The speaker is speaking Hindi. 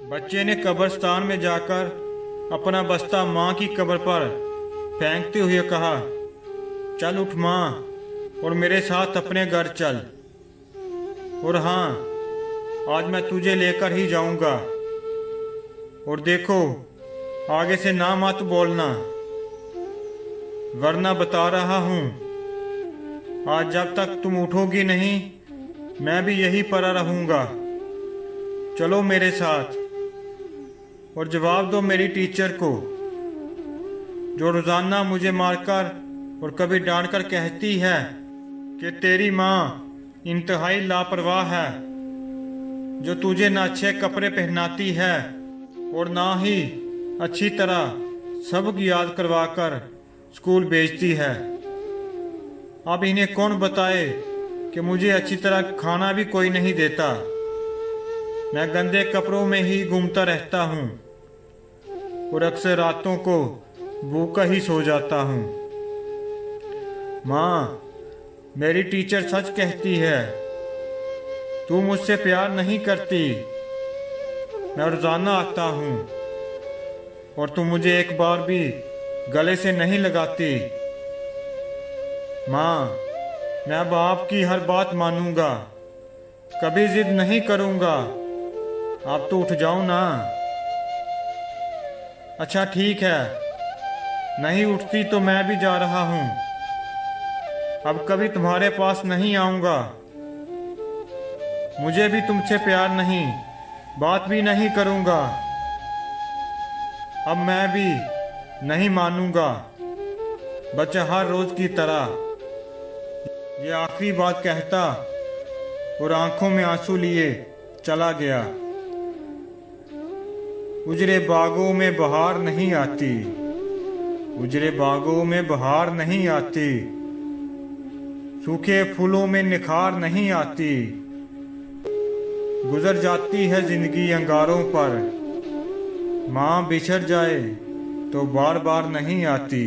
बच्चे ने कब्रिस्तान में जाकर अपना बस्ता माँ की कब्र पर फेंकते हुए कहा, चल उठ माँ और मेरे साथ अपने घर चल। और हाँ, आज मैं तुझे लेकर ही जाऊंगा। और देखो, आगे से ना मत बोलना, वरना बता रहा हूँ, आज जब तक तुम उठोगी नहीं मैं भी यहीं पड़ा रहूंगा। चलो मेरे साथ और जवाब दो मेरी टीचर को, जो रोजाना मुझे मारकर और कभी डांटकर कहती है कि तेरी माँ इंतहाई लापरवाह है, जो तुझे ना अच्छे कपड़े पहनाती है और ना ही अच्छी तरह सबक याद करवाकर स्कूल भेजती है। अब इन्हें कौन बताए कि मुझे अच्छी तरह खाना भी कोई नहीं देता। मैं गंदे कपड़ों में ही घूमता रहता हूँ और अक्सर रातों को भूखा ही सो जाता हूँ। माँ, मेरी टीचर सच कहती है, तू मुझसे प्यार नहीं करती। मैं रोजाना आता हूँ और तू मुझे एक बार भी गले से नहीं लगाती। माँ, मैं अब आपकी हर बात मानूंगा, कभी जिद नहीं करूंगा। आप तो उठ जाओ ना। अच्छा ठीक है, नहीं उठती तो मैं भी जा रहा हूँ। अब कभी तुम्हारे पास नहीं आऊंगा। मुझे भी तुमसे प्यार नहीं, बात भी नहीं करूंगा। अब मैं भी नहीं मानूंगा, बच्चा हर रोज की तरह। ये आखिरी बात कहता और आंखों में आंसू लिए चला गया। उजरे बागों में बहार नहीं आती, उजरे बागों में बहार नहीं आती, सूखे फूलों में निखार नहीं आती। गुजर जाती है जिंदगी अंगारों पर, माँ बिछड़ जाए तो बार बार नहीं आती।